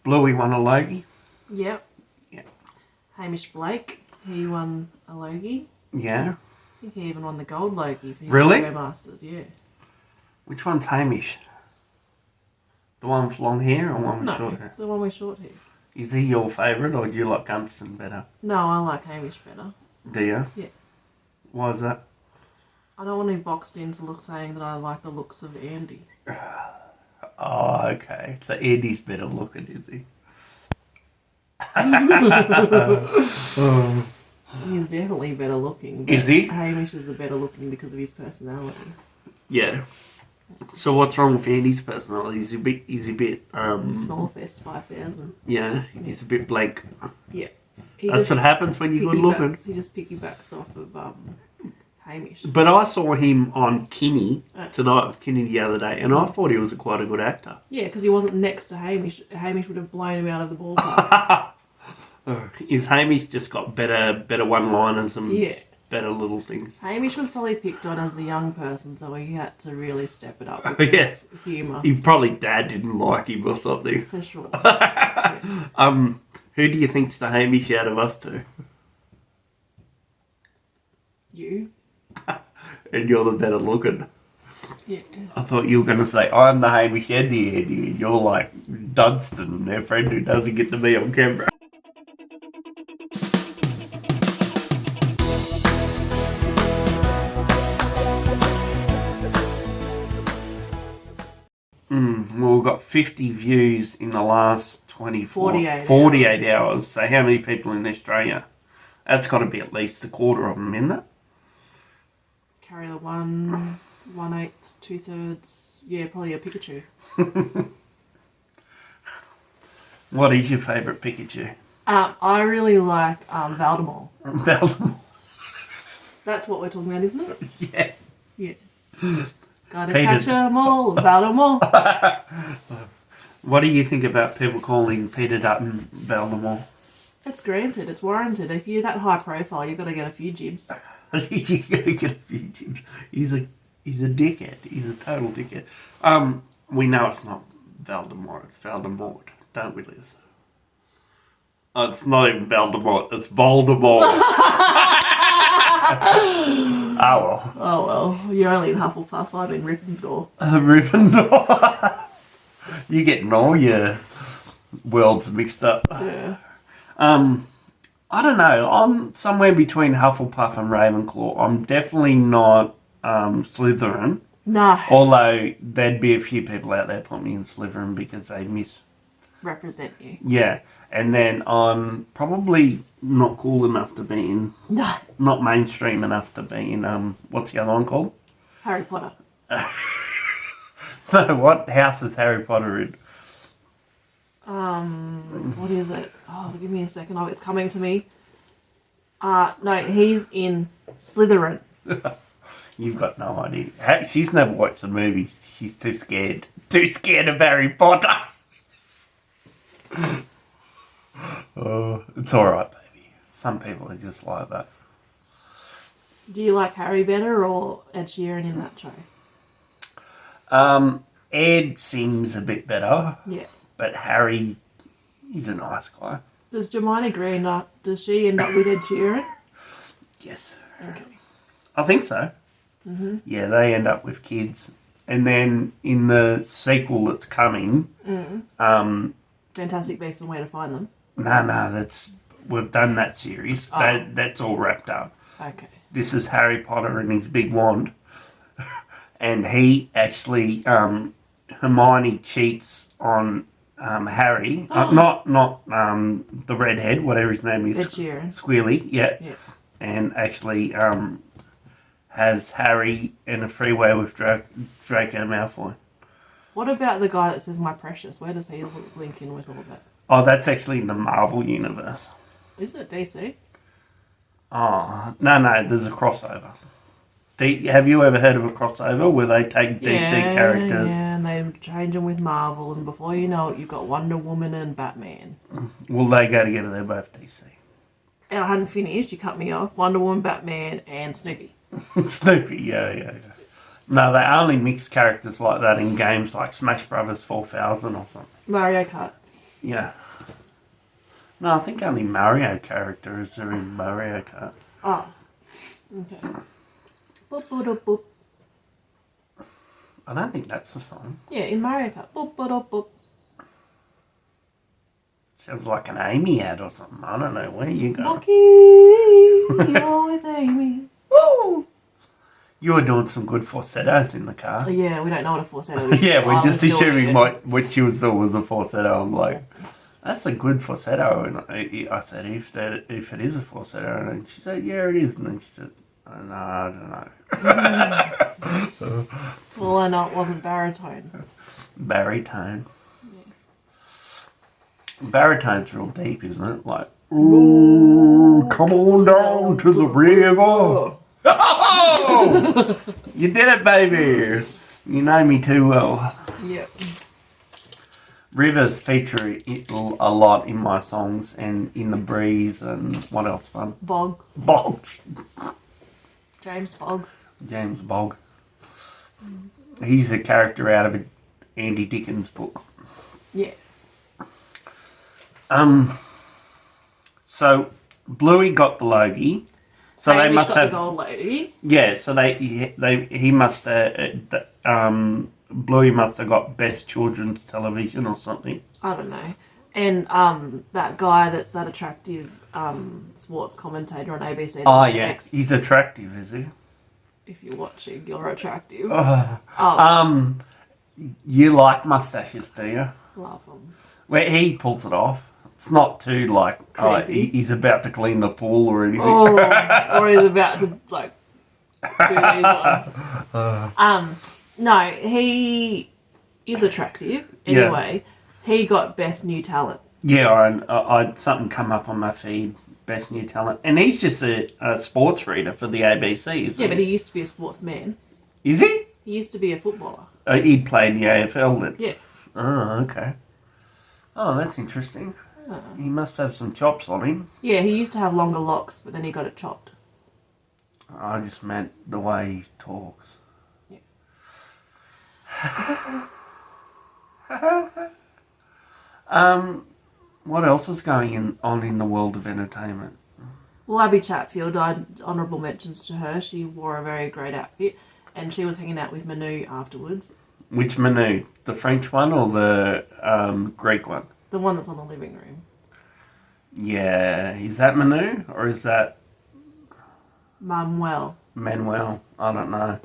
Bluey won a Logie. Yep. Yeah. Hamish Blake, he won a Logie. Yeah. I think he even won the gold Logie for his Really? Lego Masters, yeah. Which one's Hamish? The one with long hair or one with short No, hair? the one with short hair. Is he your favourite or do you like Gunston better? No, I like Hamish better. Do you? Yeah. Why is that? I don't want to be boxed into saying that I like the looks of Andy. Oh, okay. So Andy's better looking, is he? He's definitely better looking. But Is he? Hamish is the better looking because of his personality. Yeah. So what's wrong with Andy's personality? He's a bit Snowfest 5000. yeah, he's a bit blank. Yeah. That's what happens when you're good looking. He just piggybacks off of Hamish. But I saw him on Kinney tonight with Kinney the other day, and I thought he was quite a good actor. Yeah, because he wasn't next to Hamish. Hamish would have blown him out of the ballpark. Is Hamish just got better one-liners and Yeah. better little things? Hamish was probably picked on as a young person, so he had to really step it up with his humour. He probably dad didn't like him or something. For sure. Yeah. Who do you think's the Hamish out of us two? You? And you're the better looking. Yeah. I thought you were going to say, I'm the Hamish and the Andy, and you're like Dunstan, their friend who doesn't get to be on camera. Well, we've got 50 views in the last 48 hours. So how many people in Australia? That's got to be at least a quarter of them, isn't it? Carry the 1/8, 2/3. Yeah, probably a Pikachu. What is your favourite Pikachu? I really like Valdemar. Valdemar. That's what we're talking about, isn't it? Yeah. Yeah. Gotta catch 'em all, Valdemar. What do you think about people calling Peter Dutton Valdemar? It's granted, it's warranted. If you're that high profile, you've got to get a few jibs. You gotta get a few jibs. He's a dickhead. He's a total dickhead. We know it's not Valdemar, it's Voldemort, don't we, Liz? Oh, it's not even Voldemort, it's Voldemort. Oh well. You're only in Hufflepuff, I'm in Gryffindor. Gryffindor. You're getting all your worlds mixed up. Yeah. I don't know. I'm somewhere between Hufflepuff and Ravenclaw. I'm definitely not Slytherin. No. Although there'd be a few people out there put me in Slytherin because they represent you. Yeah. And then I'm probably not cool enough to be in... No. Not mainstream enough to be in... what's the other one called? Harry Potter. So what house is Harry Potter in? What is it? Oh, give me a second. Oh, it's coming to me. No, he's in Slytherin. You've got no idea. She's never watched the movies. She's too scared. Too scared of Harry Potter. Oh, it's alright, baby. Some people are just like that. Do you like Harry better or Ed Sheeran in that show? Ed sings a bit better. Yeah. But Harry, he's a nice guy. Does Hermione Granger, does she end up with Ed Sheeran? Yes. Okay. I think so. Mm-hmm. Yeah, they end up with kids. And then in the sequel that's coming... Fantastic Beasts and Where to Find Them. No, we've done that series. Oh. That's all wrapped up. Okay. This is Harry Potter and his big wand. And he actually... Hermione cheats on Harry. Not the redhead, whatever his name is. Ed Sheeran. Squealy, yeah. And actually has Harry in a freeway with Draco Malfoy. What about the guy that says "My Precious"? Where does he link in with all that? Oh, that's actually in the Marvel universe. Isn't it DC? Oh, no, there's a crossover. Have you ever heard of a crossover where they take DC characters? Yeah, and they change them with Marvel, and before you know it, you've got Wonder Woman and Batman. Well, they go together, they're both DC. And I hadn't finished, you cut me off. Wonder Woman, Batman, and Snoopy. Snoopy, yeah. No, they only mix characters like that in games like Smash Brothers 4000 or something. Mario Kart. Yeah. No, I think only Mario characters are in Mario Kart. Oh. Okay. Boop, boop, boop, boop. I don't think that's the song. Yeah, in Mario Kart. Boop, boop, boop, boop. Sounds like an Amy ad or something. I don't know. Where you going? Lucky, you're with Amy. Woo! You were doing some good falsettos in the car. Yeah, we don't know what a falsetto is. Yeah, we're just assuming it. what she was doing was a falsetto. I'm like, that's a good falsetto. And I said, if it is a falsetto, and she said, yeah, it is. And then she said, oh, no, I don't know. Well, I know it wasn't baritone. Baritone. Yeah. Baritone's real deep, isn't it? Like, ooh, come on down to the river. Oh! You did it, baby. You know me too well. Yep. Rivers feature a lot in my songs and in The Breeze and what else fun? Bog. Bog. James Bog. James Bog. He's a character out of an Andy Dickens book. Yeah. So Bluey got the Logie. So Hamish they must got have the gold lady. Yeah, so he must Bluey must have got best children's television or something. I don't know. And that guy that's that attractive sports commentator on ABC. Oh yeah, he's attractive, is he? If you're watching, you're attractive. You like mustaches, do you? Love him. Where he pulls it off. It's not too like creepy. He's about to clean the pool or anything. Oh, or he's about to like do these ones. No, he is attractive. Anyway, he got best new talent. Yeah, I something come up on my feed. Best new talent, and he's just a sports reader for the ABC. Yeah, but he used to be a sportsman. Is he? He used to be a footballer. He'd play in the AFL then. Yeah. Oh, okay. Oh, that's interesting. He must have some chops on him. Yeah, he used to have longer locks, but then he got it chopped. I just meant the way he talks. Yeah. What else is going on in the world of entertainment? Well, Abby Chatfield, I had honourable mentions to her. She wore a very great outfit, and she was hanging out with Manu afterwards. Which Manu? The French one or the Greek one? The one that's on the living room. Yeah, is that Manu or is that Manuel? I don't know.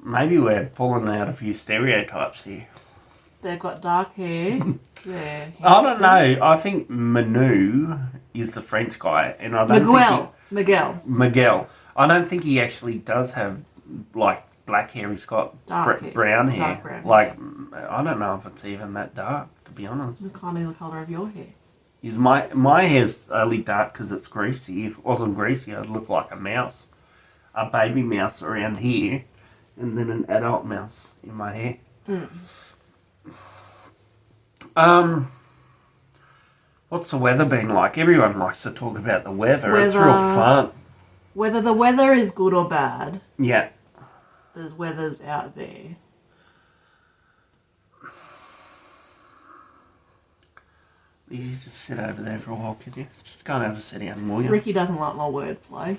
Maybe we're pulling out a few stereotypes here. They've got dark hair. They're handsome. I don't know. I think Manu is the French guy, and I don't Miguel. I don't think he actually does have like black hair. He's got brown hair. Dark brown hair. I don't know if it's even that dark, to be honest. It's kind of the colour of your hair. Is my hair's only dark because it's greasy. If it wasn't greasy, I'd look like a mouse, a baby mouse around here, and then an adult mouse in my hair. What's the weather been like? Everyone likes to talk about the weather. It's real fun. Whether the weather is good or bad. Yeah. There's weathers out there. You just sit over there for a while, could you? Just go and have a sit down, will you? Ricky doesn't like my wordplay.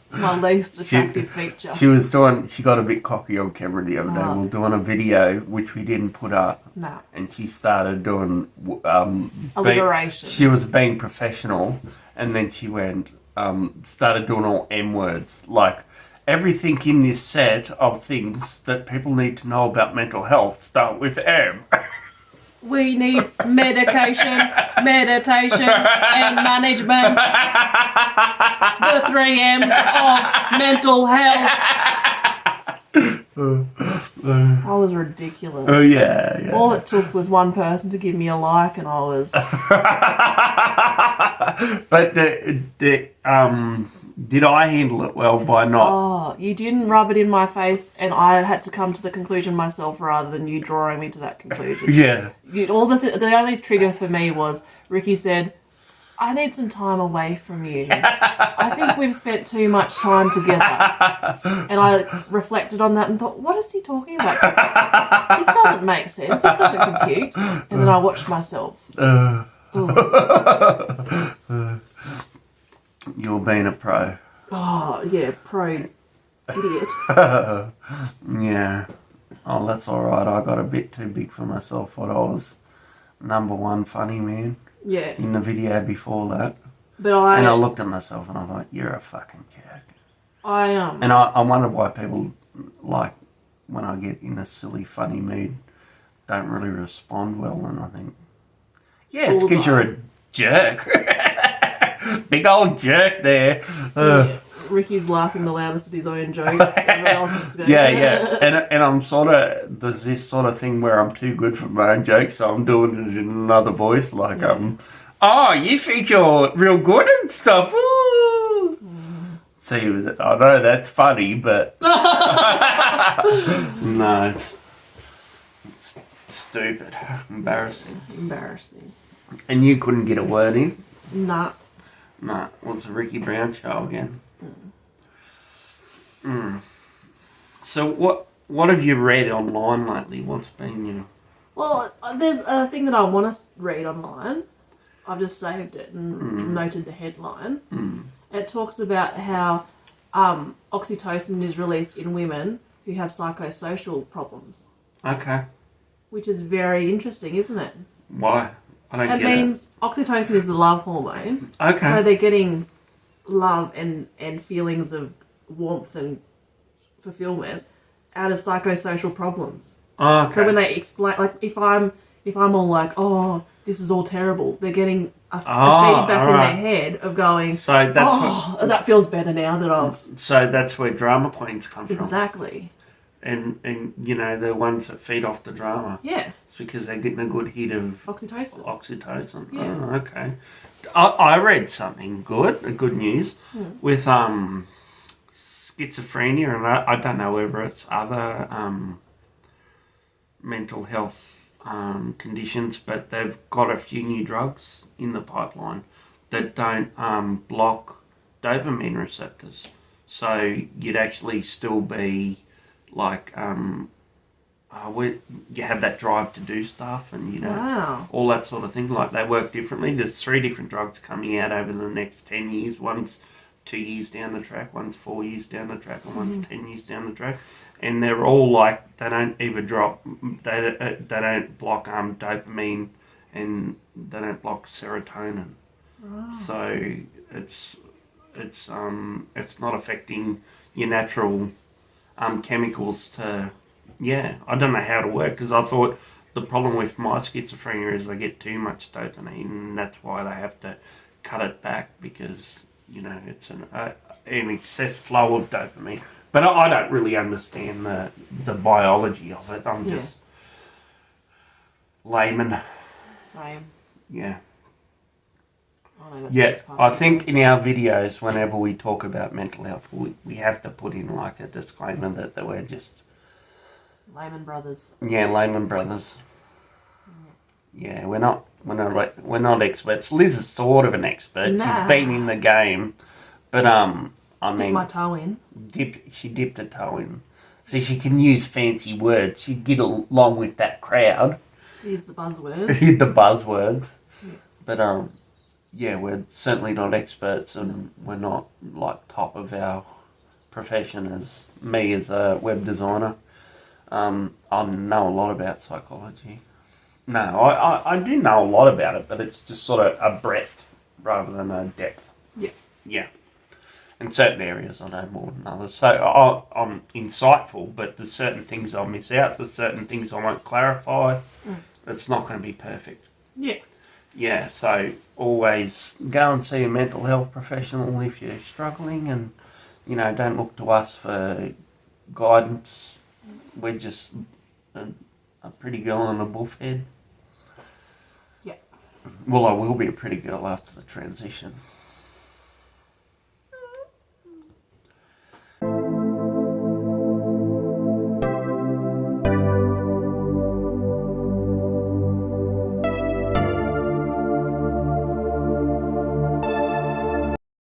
It's my least attractive feature. She got a bit cocky on camera the other day. We were doing a video, which we didn't put up. No. And she started doing... alliteration. She was being professional, and then she went... started doing all M words. Like, everything in this set of things that people need to know about mental health start with M. We need medication, meditation, and management. The 3 M's of mental health. I was ridiculous. Oh, yeah. All it took was one person to give me a like, and I was... But did I handle it well by not? Oh, you didn't rub it in my face, and I had to come to the conclusion myself rather than you drawing me to that conclusion. Yeah. The only trigger for me was Ricky said, I need some time away from you. I think we've spent too much time together. And I reflected on that and thought, what is he talking about? This doesn't make sense. This doesn't compute. And then I watched myself. You're being a pro. Oh, yeah, pro idiot. Yeah. Oh, that's all right. I got a bit too big for myself. What I was #1 funny man. Yeah. In the video before that. But I looked at myself and I thought, you're a fucking jerk. And I wonder why people, like, when I get in a silly, funny mood, don't really respond well. And I think, yeah, it's because you're a jerk. Big old jerk there. Yeah. Ricky's laughing the loudest at his own jokes. Everyone else is going, yeah. And I'm there's this sort of thing where I'm too good for my own jokes, so I'm doing it in another voice, like, oh, you think you're real good and stuff. Ooh. See, I know that's funny, but no, it's stupid. Embarrassing. And you couldn't get a word in? Nah. Nah. What's the Ricky Brown show again? So what have you read online lately? What's been your... Well, there's a thing that I want to read online. I've just saved it and noted the headline. It talks about how oxytocin is released in women who have psychosocial problems. Okay. Which is very interesting, isn't it? Why? I don't get it. It means oxytocin is the love hormone. Okay. So they're getting love and feelings of warmth and fulfillment out of psychosocial problems. Oh, okay. So when they explain, like, if I'm all like, oh, this is all terrible, they're getting a feedback in their head of going, so that's that feels better now that I've... So that's where drama queens come from. Exactly. And you know, the ones that feed off the drama. Yeah. It's because they're getting a good hit of... Oxytocin. Yeah. Oh, okay. I read something good news, with schizophrenia, and I don't know whether it's other mental health conditions, but they've got a few new drugs in the pipeline that don't block dopamine receptors. So you'd actually still be like, you have that drive to do stuff, and you know, all that sort of thing. Like, they work differently. There's 3 different drugs coming out over the next 10 years. One's 2 years down the track, one's 4 years down the track, and one's 10 years down the track. And they're all like, they don't even they don't block dopamine, and they don't block serotonin. Oh. So it's not affecting your natural chemicals to... Yeah, I don't know how to work, because I thought the problem with my schizophrenia is I get too much dopamine, and that's why they have to cut it back, because, you know, it's an excess flow of dopamine. But I don't really understand the biology of it. I'm just layman. Same. Yeah. Yeah, I think in our videos, whenever we talk about mental health, we have to put in like a disclaimer that we're just... Layman brothers. Yeah, layman brothers. Yeah, we're not experts. Liz is sort of an expert. Nah. She's been in the game, but Dip my toe in. She dipped her toe in. See, she can use fancy words. She'd get along with that crowd. Use the buzzwords. Use the buzzwords. Yeah. But yeah, we're certainly not experts, and we're not like top of our profession as me as a web designer. I know a lot about psychology. No, I do know a lot about it, but it's just sort of a breadth rather than a depth. Yeah. Yeah. In certain areas I know more than others. So I'm insightful, but there's certain things I'll miss out. There's certain things I won't clarify. It's not going to be perfect. Yeah. Yeah, so always go and see a mental health professional if you're struggling, and, you know, don't look to us for guidance. We're just a pretty girl and a buff head. Yeah. Well, I will be a pretty girl after the transition.